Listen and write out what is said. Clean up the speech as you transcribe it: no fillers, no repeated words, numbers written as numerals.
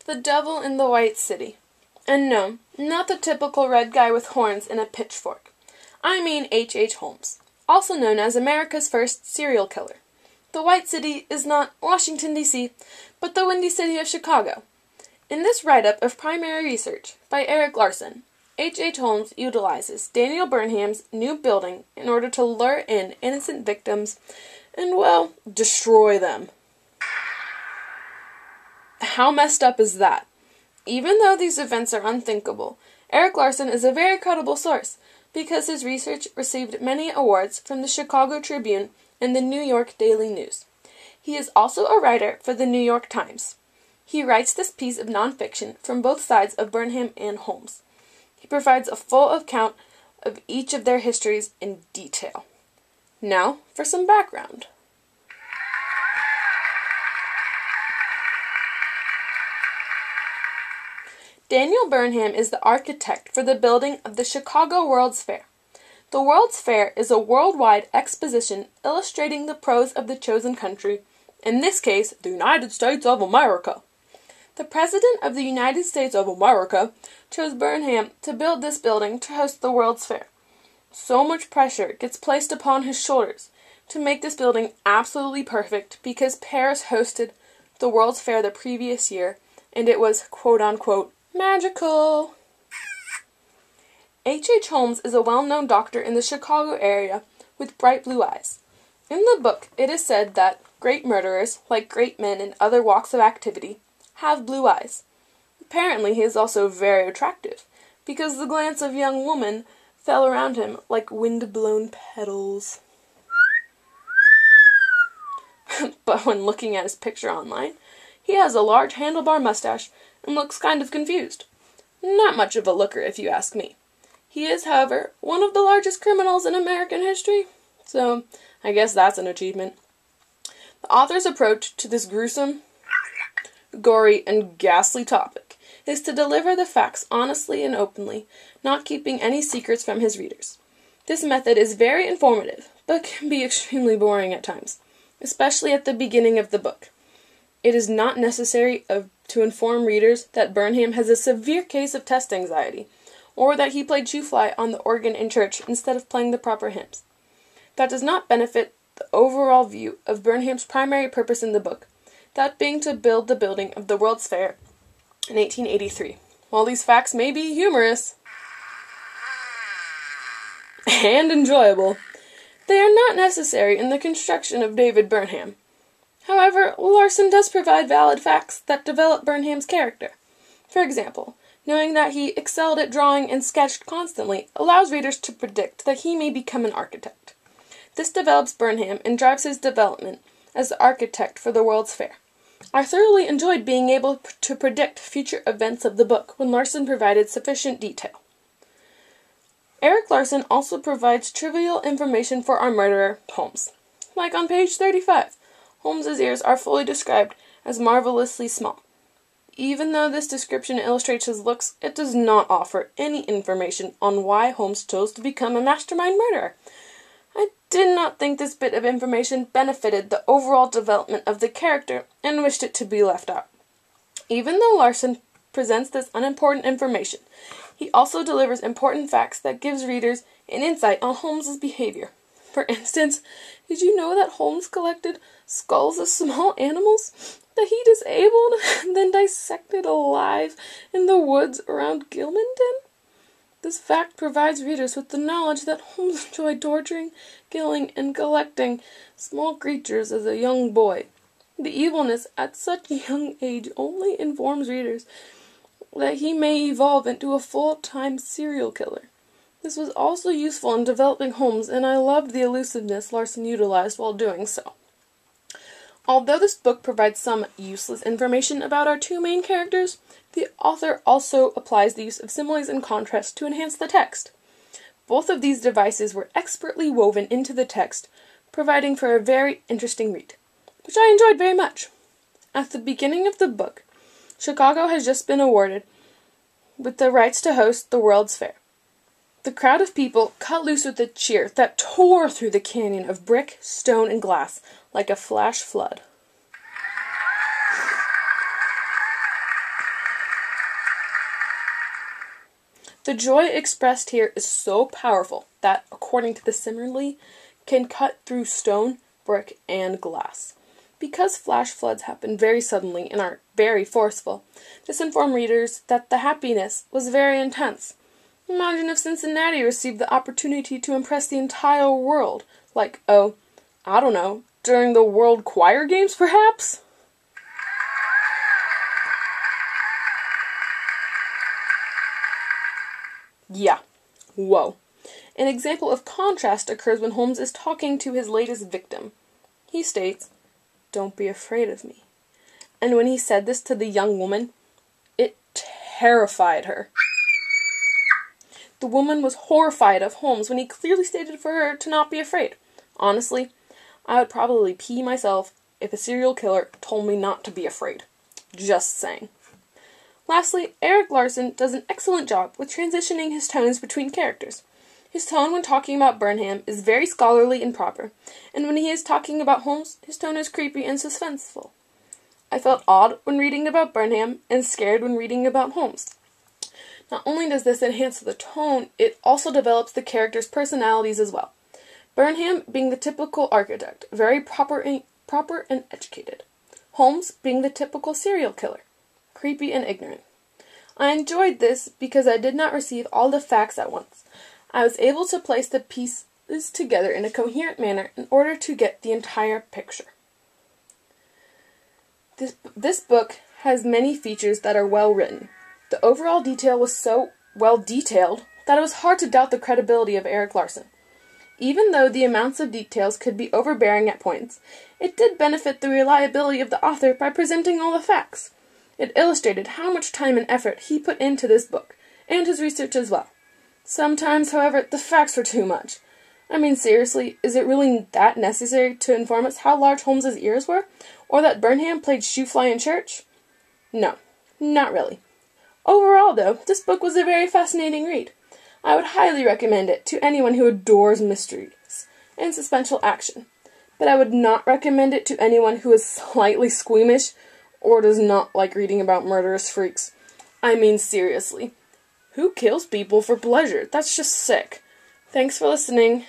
The Devil in the White City. And no, not the typical red guy with horns and a pitchfork. I mean H.H. Holmes, also known as America's first serial killer. The White City is not Washington, D.C., but the Windy City of Chicago. In this write-up of primary research by Erik Larson, H.H. Holmes utilizes Daniel Burnham's new building in order to lure in innocent victims and, well, destroy them. How messed up is that? Even though these events are unthinkable, Erik Larson is a very credible source because his research received many awards from the Chicago Tribune and the New York Daily News. He is also a writer for the New York Times. He writes this piece of nonfiction from both sides of Burnham and Holmes. He provides a full account of each of their histories in detail. Now for some background. Daniel Burnham is the architect for the building of the Chicago World's Fair. The World's Fair is a worldwide exposition illustrating the prose of the chosen country, in this case, the United States of America. The President of the United States of America chose Burnham to build this building to host the World's Fair. So much pressure gets placed upon his shoulders to make this building absolutely perfect because Paris hosted the World's Fair the previous year, and it was, quote-unquote, magical. H.H. Holmes is a well-known doctor in the Chicago area with bright blue eyes. In the book, it is said that great murderers, like great men in other walks of activity, have blue eyes. Apparently, he is also very attractive, because the glance of young women fell around him like wind-blown petals. But when looking at his picture online, he has a large handlebar mustache and looks kind of confused. Not much of a looker, if you ask me. He is, however, one of the largest criminals in American history, so I guess that's an achievement. The author's approach to this gruesome, gory, and ghastly topic is to deliver the facts honestly and openly, not keeping any secrets from his readers. This method is very informative, but can be extremely boring at times, especially at the beginning of the book. It is not necessary to inform readers that Burnham has a severe case of test anxiety, or that he played shoe-fly on the organ in church instead of playing the proper hymns. That does not benefit the overall view of Burnham's primary purpose in the book, that being to build the building of the World's Fair in 1883. While these facts may be humorous and enjoyable, they are not necessary in the construction of David Burnham. However, Larson does provide valid facts that develop Burnham's character. For example, knowing that he excelled at drawing and sketched constantly allows readers to predict that he may become an architect. This develops Burnham and drives his development as the architect for the World's Fair. I thoroughly enjoyed being able to predict future events of the book when Larson provided sufficient detail. Erik Larson also provides trivial information for our murderer, Holmes. Like on page 35, Holmes's ears are fully described as marvelously small. Even though this description illustrates his looks, it does not offer any information on why Holmes chose to become a mastermind murderer. I did not think this bit of information benefited the overall development of the character and wished it to be left out. Even though Larson presents this unimportant information, he also delivers important facts that gives readers an insight on Holmes's behavior. For instance, did you know that Holmes collected skulls of small animals that he disabled and then dissected alive in the woods around Gilmanton? This fact provides readers with the knowledge that Holmes enjoyed torturing, killing, and collecting small creatures as a young boy. The evilness at such a young age only informs readers that he may evolve into a full-time serial killer. This was also useful in developing Holmes, and I loved the elusiveness Larson utilized while doing so. Although this book provides some useless information about our two main characters, the author also applies the use of similes and contrast to enhance the text. Both of these devices were expertly woven into the text, providing for a very interesting read, which I enjoyed very much. At the beginning of the book, Chicago has just been awarded with the rights to host the World's Fair. The crowd of people cut loose with a cheer that tore through the canyon of brick, stone, and glass like a flash flood. The joy expressed here is so powerful that, according to the simile, can cut through stone, brick, and glass. Because flash floods happen very suddenly and are very forceful, this informed readers that the happiness was very intense. Imagine if Cincinnati received the opportunity to impress the entire world, like, oh, I don't know, during the World Choir Games, perhaps? Yeah. Whoa. An example of contrast occurs when Holmes is talking to his latest victim. He states, "Don't be afraid of me." And when he said this to the young woman, it terrified her. The woman was horrified of Holmes when he clearly stated for her to not be afraid. Honestly, I would probably pee myself if a serial killer told me not to be afraid. Just saying. Lastly, Erik Larson does an excellent job with transitioning his tones between characters. His tone when talking about Burnham is very scholarly and proper, and when he is talking about Holmes, his tone is creepy and suspenseful. I felt awed when reading about Burnham and scared when reading about Holmes. Not only does this enhance the tone, it also develops the characters' personalities as well. Burnham being the typical architect, very proper and educated. Holmes being the typical serial killer, creepy and ignorant. I enjoyed this because I did not receive all the facts at once. I was able to place the pieces together in a coherent manner in order to get the entire picture. This book has many features that are well written. The overall detail was so well detailed that it was hard to doubt the credibility of Erik Larson. Even though the amounts of details could be overbearing at points, it did benefit the reliability of the author by presenting all the facts. It illustrated how much time and effort he put into this book, and his research as well. Sometimes, however, the facts were too much. I mean, seriously, is it really that necessary to inform us how large Holmes's ears were, or that Burnham played shoe-fly in church? No, not really. Overall, though, this book was a very fascinating read. I would highly recommend it to anyone who adores mysteries and suspenseful action, but I would not recommend it to anyone who is slightly squeamish or does not like reading about murderous freaks. I mean, seriously. Who kills people for pleasure? That's just sick. Thanks for listening.